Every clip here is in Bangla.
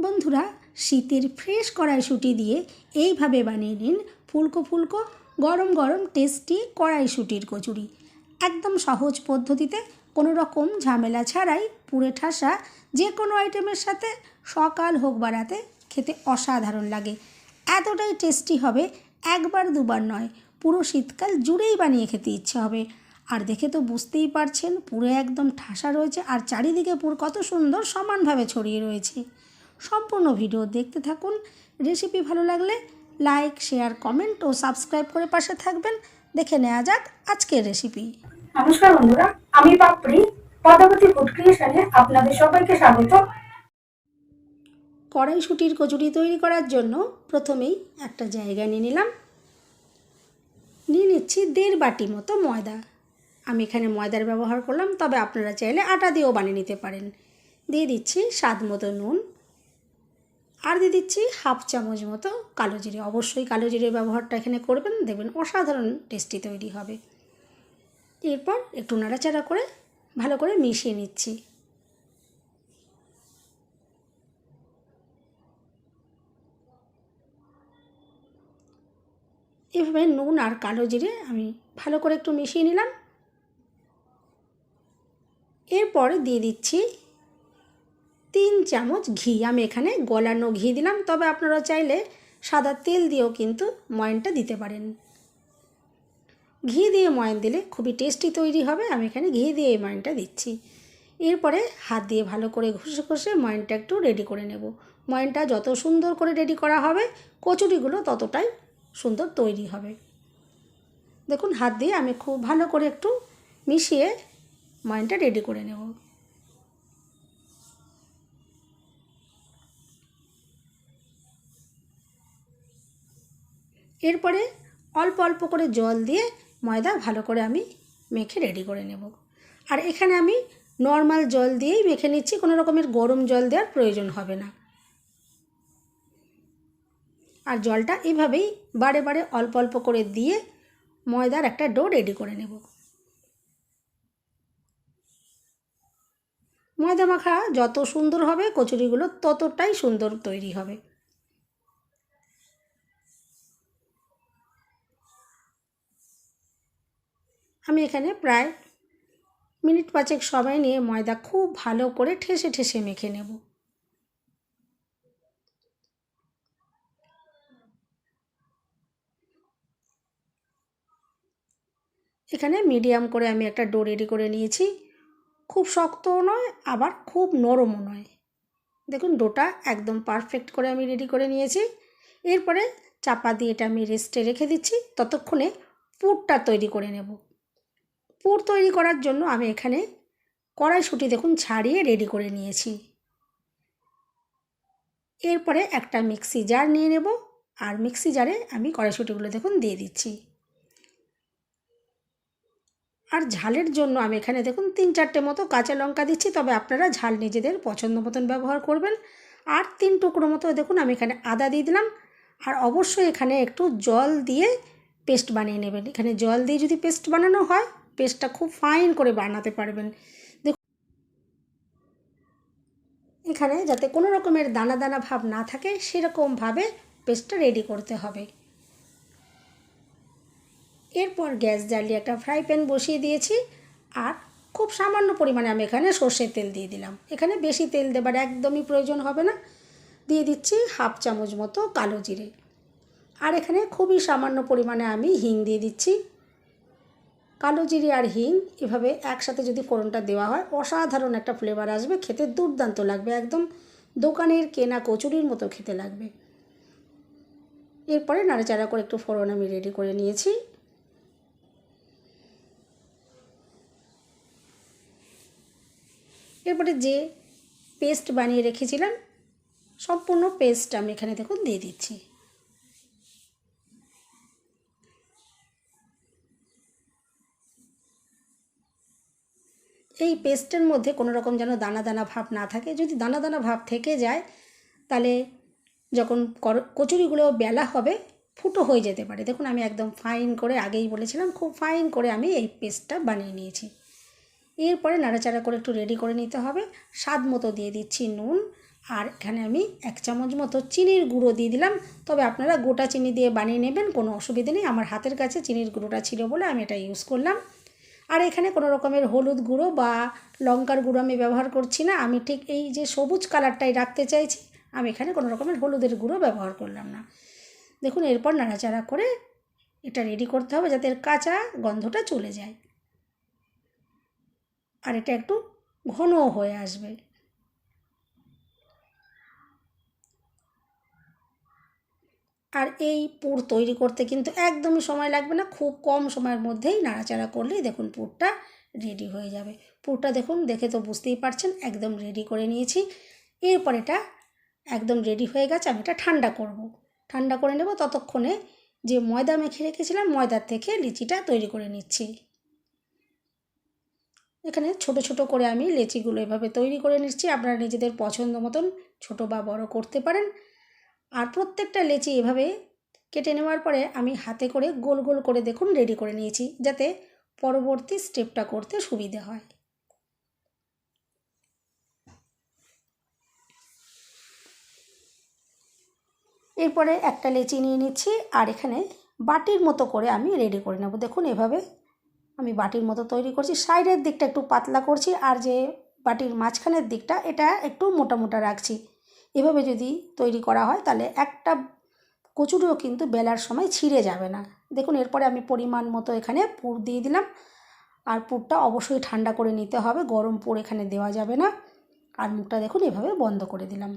বন্ধুরা, শীতের ফ্রেশ কড়াইশুঁটি দিয়ে এইভাবে বানিয়ে নিন ফুলকো ফুলকো গরম গরম টেস্টি কড়াইশুঁটির কচুরি। একদম সহজ পদ্ধতিতে, কোনো রকম ঝামেলা ছাড়াই পুরে ঠাসা যে কোনো আইটেমের সাথে সকাল হোক বা রাতে খেতে অসাধারণ লাগে। এতটাই টেস্টি হবে, একবার দুবার নয়, পুরো শীতকাল জুড়েই বানিয়ে খেতে ইচ্ছে হবে। আর দেখে তো বুঝতেই পারছেন পুরো একদম ঠাসা রয়েছে, আর চারিদিকে পুর কত সুন্দর সমানভাবে ছড়িয়ে রয়েছে। সম্পূর্ণ ভিডিও দেখতে থাকুন। রেসিপি ভালো লাগলে লাইক, শেয়ার, কমেন্ট ও সাবস্ক্রাইব করে পাশে থাকবেন। দেখে নেওয়া যাক আজকের রেসিপি। নমস্কার বন্ধুরা, আমি পাপড়ি পদ্মাবতী ফুড ক্রিয়েশনে আপনাদের সবাইকে স্বাগত। কড়াইশুঁটির কচুরি তৈরি করার জন্য প্রথমেই একটা জায়গা নিয়ে নিলাম। নিয়ে নিচ্ছি 1.5 বাটি মতো ময়দা। আমি এখানে ময়দার ব্যবহার করলাম, তবে আপনারা চাইলে আটা দিয়েও বানিয়ে নিতে পারেন। দিয়ে দিচ্ছি স্বাদ মতো নুন, আর দিয়ে দিচ্ছি 1/2 চামচ মতো কালো জিরে। অবশ্যই কালো জিরের ব্যবহারটা এখানে করবেন, দেখবেন অসাধারণ টেস্টি তৈরি হবে। এরপর একটু নাড়াচাড়া করে ভালো করে মিশিয়ে নিচ্ছি। এভাবে নুন আর কালো জিরে আমি ভালো করে একটু মিশিয়ে নিলাম। এরপর দিয়ে দিচ্ছি 3 চামচ ঘি। আমি এখানে গলানো ঘি দিলাম, তবে আপনারা চাইলে সাদা তেল দিয়েও কিন্তু ময়ানটা দিতে পারেন। ঘি দিয়ে ময়ান দিলে খুবই টেস্টি তৈরি হবে। আমি এখানে ঘি দিয়ে এই ময়ানটা দিচ্ছি। এরপরে হাত দিয়ে ভালো করে ঘষে ঘষে ময়ানটা একটু রেডি করে নেব। ময়ানটা যত সুন্দর করে রেডি করা হবে, কচুরিগুলো ততটাই সুন্দর তৈরি হবে। দেখুন, হাত দিয়ে আমি খুব ভালো করে একটু মিশিয়ে ময়ানটা রেডি করে নেব। এরপরে অল্প অল্প করে জল দিয়ে ময়দা ভালো করে আমি মেখে রেডি করে নেব। আর এখানে আমি নর্মাল জল দিয়েই মেখে নিচ্ছি, কোনো রকমের গরম জল দেওয়ার প্রয়োজন হবে না। আর জলটা এভাবেই বারে বারে অল্প অল্প করে দিয়ে ময়দার একটা ডো রেডি করে নেব। ময়দা মাখা যত সুন্দর হবে, কচুরিগুলো ততটাই সুন্দর তৈরি হবে। আমি এখানে প্রায় মিনিট 5 সময় নিয়ে ময়দা খুব ভালো করে ঠেসে ঠেসে মেখে নেব। এখানে মিডিয়াম করে আমি একটা ডো রেডি করে নিয়েছি। খুব শক্তও নয়, আবার খুব নরমও নয়। দেখুন, ডোটা একদম পারফেক্ট করে আমি রেডি করে নিয়েছি। এরপরে চাপা দিয়ে এটা আমি রেস্টে রেখে দিচ্ছি, ততক্ষণে পুরটা তৈরি করে নেব। পুর তৈরি করার জন্য আমি এখানে কড়াইশুঁটি দেখুন ছাড়িয়ে রেডি করে নিয়েছি। এরপরে একটা মিক্সি জার নিয়ে নেব, আর মিক্সি জারে আমি কড়াইশুঁটিগুলো দেখুন দিয়ে দিচ্ছি। আর ঝালের জন্য আমি এখানে দেখুন 3-4টে মতো কাঁচা লঙ্কা দিচ্ছি, তবে আপনারা ঝাল নিজেদের পছন্দ মতন ব্যবহার করবেন। আর 3 টুকরো মতো দেখুন আমি এখানে আদা দিয়ে দিলাম। আর অবশ্যই এখানে একটু জল দিয়ে পেস্ট বানিয়ে নেবেন। এখানে জল দিয়ে যদি পেস্ট বানানো হয়, পেস্টটা খুব ফাইন করে বানাতে পারবেন। দেখুন, এখানে যাতে কোনো রকমের দানা দানা ভাব না থাকে, সেরকমভাবে পেস্টটা রেডি করতে হবে। এরপর গ্যাস জ্বালিয়ে একটা ফ্রাই প্যান বসিয়ে দিয়েছি, আর খুব সামান্য পরিমাণে আমি এখানে সর্ষের তেল দিয়ে দিলাম। এখানে বেশি তেল দেবার একদমই প্রয়োজন হবে না। দিয়ে দিচ্ছি 1/2 চামচ মতো কালো জিরে, আর এখানে খুবই সামান্য পরিমাণে আমি হিং দিয়ে দিচ্ছি। কালো জিরে আর হিং এভাবে একসাথে যদি ফোড়নটা দেওয়া হয়, অসাধারণ একটা ফ্লেভার আসবে, খেতে দুর্দান্ত লাগবে, একদম দোকানের কেনা কচুরির মতো খেতে লাগবে। এরপরে নাড়াচাড়া করে একটু ফোড়ন আমি রেডি করে নিয়েছি। এরপরে যে পেস্ট বানিয়ে রেখেছিলাম, সম্পূর্ণ পেস্ট আমি এখানে দেখুন দিয়ে দিচ্ছি। এই পেস্টের মধ্যে কোনো রকম যেন দানা দানা ভাব না থাকে। যদি দানা দানা ভাব থেকে যায়, তাহলে যখন কচুরিগুলো বেলা হবে, ফুটো হয়ে যেতে পারে। দেখুন, আমি একদম ফাইন করে, আগেই বলেছিলাম, খুব ফাইন করে আমি এই পেস্টটা বানিয়ে নিয়েছি। এরপরে নাড়াচাড়া করে একটু রেডি করে নিতে হবে। স্বাদ মতো দিয়ে দিচ্ছি নুন, আর এখানে আমি 1 চামচ মতো চিনির গুঁড়ো দিয়ে দিলাম। তবে আপনারা গোটা চিনি দিয়ে বানিয়ে নেবেন, কোনো অসুবিধে নেই। আমার হাতের কাছে চিনির গুঁড়োটা ছিল বলে আমি এটা ইউজ করলাম। আর এখানে কোনো রকমের হলুদ গুঁড়ো বা লঙ্কার গুঁড়ো আমি ব্যবহার করছি না। আমি ঠিক এই যে সবুজ কালারটাই রাখতে চাইছি, আমি এখানে কোনো রকমের হলুদের গুঁড়ো ব্যবহার করলাম না। দেখুন এরপর নাড়াচাড়া করে এটা রেডি করতে হবে যাতে এর কাঁচা গন্ধটা চলে যায়, আর এটা একটু ঘনও হয়ে আসবে। আর এই পুর তৈরি করতে কিন্তু একদমই সময় লাগবে না, খুব কম সময়ের মধ্যেই নাড়াচাড়া করলেই দেখুন পুরটা রেডি হয়ে যাবে। পুরটা দেখুন, দেখে তো বুঝতেই পারছেন একদম রেডি করে নিয়েছি। এরপর এটা একদম রেডি হয়ে গেছে, আমি এটা ঠান্ডা করব। ঠান্ডা করে নেব। ততক্ষণে যে ময়দা মেখে রেখেছিলাম, ময়দার থেকে লিচিটা তৈরি করে নিচ্ছি। এখানে ছোট ছোট করে আমি লেচিগুলো এভাবে তৈরি করে নিচ্ছি। আপনারা নিজেদের পছন্দ মতন ছোটো বা বড় করতে পারেন। আর প্রত্যেকটা লেচি এভাবে কেটে নেওয়ার পরে আমি হাতে করে গোল গোল করে দেখুন রেডি করে নিয়েছি, যাতে পরবর্তী স্টেপটা করতে সুবিধে হয়। এরপরে একটা লেচি নিয়ে নিচ্ছি, আর এখানে বাটির মতো করে আমি রেডি করে নেব। দেখুন এভাবে আমি বাটির মতো তৈরি করছি। সাইডের দিকটা একটু পাতলা করছি, আর যে বাটির মাঝখানের দিকটা এটা একটু মোটা মোটা রাখছি। এভাবে যদি তৈরি করা হয় তাহলে একটা কচুরিও কিন্তু বেলার সময় ছিঁড়ে যাবে না। দেখুন এরপরে আমি পরিমাণ মতো এখানে পুর দিয়ে দিলাম। আর পুরটা অবশ্যই ঠান্ডা করে নিতে হবে, গরম পুর এখানে দেওয়া যাবে না। আর মুখটা দেখুন এভাবে বন্ধ করে দিলাম।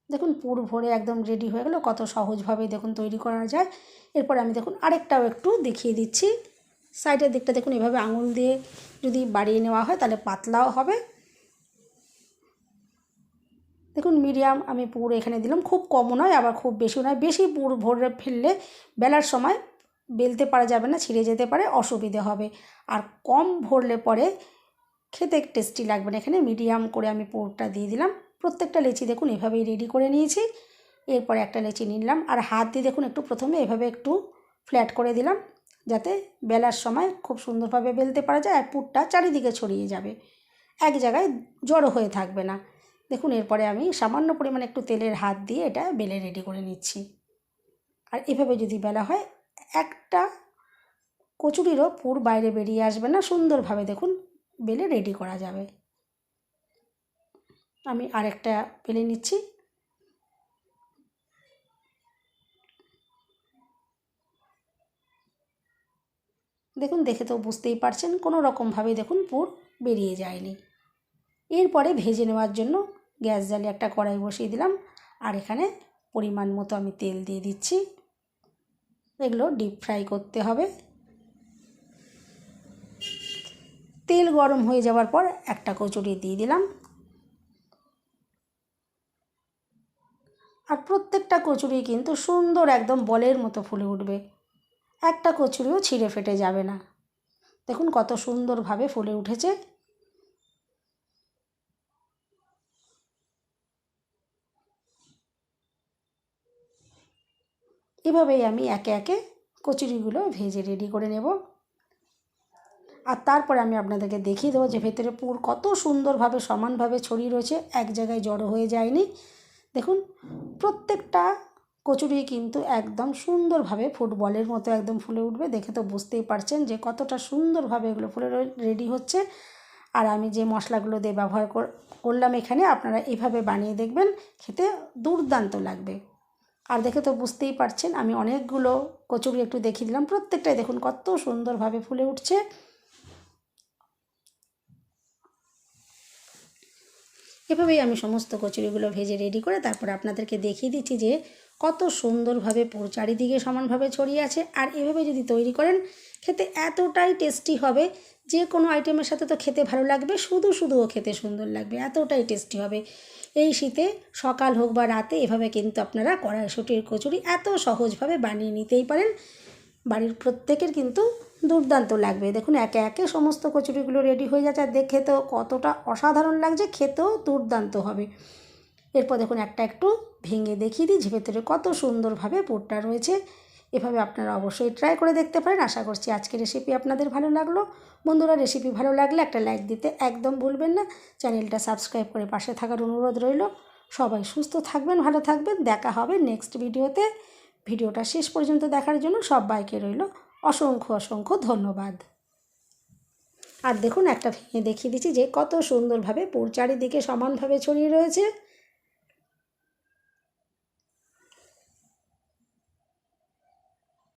দেখুন পুর ভরে একদম রেডি হয়ে গেল, কত সহজভাবে দেখুন তৈরি করা যায়। এরপর আমি দেখুন আরেকটাও একটু দেখিয়ে দিচ্ছি। সাইডের দিকটা দেখুন এভাবে আঙুল দিয়ে যদি বাড়িয়ে নেওয়া হয় তাহলে পাতলাও হবে। দেখুন মিডিয়াম আমি পুর এখানে দিলাম, খুব কমও নয় আবার খুব বেশিও নয়। বেশি পুর ভরে ফেললে বেলার সময় বেলতে পারা যাবে না, ছিঁড়ে যেতে পারে, অসুবিধে হবে। আর কম ভরলে পরে খেতে টেস্টি লাগবে না। এখানে মিডিয়াম করে আমি পুরটা দিয়ে দিলাম। প্রত্যেকটা লেচি দেখুন এভাবেই রেডি করে নিয়েছি। এরপরে একটা লেচি নিলাম, আর হাত দিয়ে দেখুন একটু প্রথমে এভাবে একটু ফ্ল্যাট করে দিলাম, যাতে বেলার সময় খুব সুন্দরভাবে বেলতে পারা যায় আর পুরটা চারিদিকে ছড়িয়ে যাবে, এক জায়গায় জড়ো হয়ে থাকবে না। দেখুন এরপরে আমি সামান্য পরিমাণে একটু তেলের হাত দিয়ে এটা বেলে রেডি করে নিচ্ছি। আর এভাবে যদি বেলা হয় একটা কচুরিরও পুর বাইরে বেরিয়ে আসবে না, সুন্দরভাবে দেখুন বেলে রেডি করা যাবে। আমি আরেকটা বেলে নিচ্ছি। দেখুন দেখে তো বুঝতেই পারছেন কোনো রকমভাবে দেখুন পুর বেরিয়ে যায়নি। এরপরে ভেজে নেওয়ার জন্য গ্যাস জ্বালিয়ে একটা কড়াই বসিয়ে দিলাম, আর এখানে পরিমাণ মতো আমি তেল দিয়ে দিচ্ছি। এগুলো ডিপ ফ্রাই করতে হবে। তেল গরম হয়ে যাওয়ার পর একটা কচুরি দিয়ে দিলাম, আর প্রত্যেকটা কচুরি কিন্তু সুন্দর একদম বলের মতো ফুলে উঠবে, একটা কচুরিও ছিঁড়ে ফেটে যাবে না। দেখুন কত সুন্দরভাবে ফুলে উঠেছে। এভাবেই আমি একে একে কচুরিগুলো ভেজে রেডি করে নেব। আর তারপরে আমি আপনাদেরকে দেখিয়ে দেবো যে ভেতরে পুর কত সুন্দরভাবে সমানভাবে ছড়িয়ে রয়েছে, এক জায়গায় জড়ো হয়ে যায়নি। দেখুন প্রত্যেকটা কচুরি কিন্তু একদম সুন্দরভাবে ফুটবলের মতো একদম ফুলে উঠবে। দেখে তো বুঝতেই পারছেন যে কতটা সুন্দরভাবে এগুলো ফুলে রেডি হচ্ছে। আর আমি যে মশলাগুলো দিয়ে ব্যবহার করলাম এখানে, আপনারা এভাবে বানিয়ে দেখবেন, খেতে দুর্দান্ত লাগবে। আর দেখে তো বুঝতেই পারছেন আমি অনেকগুলো কচুরি একটু দেখিয়ে দিলাম, প্রত্যেকটাই দেখুন কত সুন্দরভাবে ফুলে উঠছে। এভাবেই আমি সমস্ত কচুরিগুলো ভেজে রেডি করে তারপরে আপনাদেরকে দেখিয়ে দিচ্ছি যে কত সুন্দরভাবে পুরো চারিদিকে সমানভাবে ছড়িয়ে আছে। আর এভাবে যদি তৈরি করেন খেতে এতটাই টেস্টি হবে, যে কোনো আইটেমের সাথে তো খেতে ভালো লাগবে, শুধু শুধুও খেতে সুন্দর লাগবে, এতটাই টেস্টি হবে। এই শীতে সকাল হোক বা রাতে এভাবে কিন্তু আপনারা কড়াইশুঁটির কচুরি এত সহজভাবে বানিয়ে নিতেই পারেন। বাড়ির প্রত্যেকের কিন্তু দুর্দান্ত লাগবে। দেখুন একে একে সমস্ত কচুরিগুলো রেডি হয়ে যাচ্ছে, আর দেখে তো কতটা অসাধারণ লাগছে, খেতেও দুর্দান্ত হবে। এরপর দেখুন একটা একটু ভেঙে দেখিয়ে দিই যে ভেতরে কত সুন্দরভাবে পুরটা রয়েছে। এভাবে আপনারা অবশ্যই ট্রাই করে দেখতে পারেন। আশা করছি আজকের রেসিপি আপনাদের ভালো লাগলো। বন্ধুরা, রেসিপি ভালো লাগলে একটা লাইক দিতে একদম ভুলবেন না। চ্যানেলটা সাবস্ক্রাইব করে পাশে থাকার অনুরোধ রইল। সবাই সুস্থ থাকবেন, ভালো থাকবেন। দেখা হবে নেক্সট ভিডিওতে। ভিডিওটা শেষ পর্যন্ত দেখার জন্য সবাইকে রইল অসংখ্য অসংখ্য ধন্যবাদ। আর দেখুন, একটা ভেঙে দেখিয়ে দিচ্ছি যে কত সুন্দরভাবে পুর চারিদিকে সমানভাবে ছড়িয়ে রয়েছে।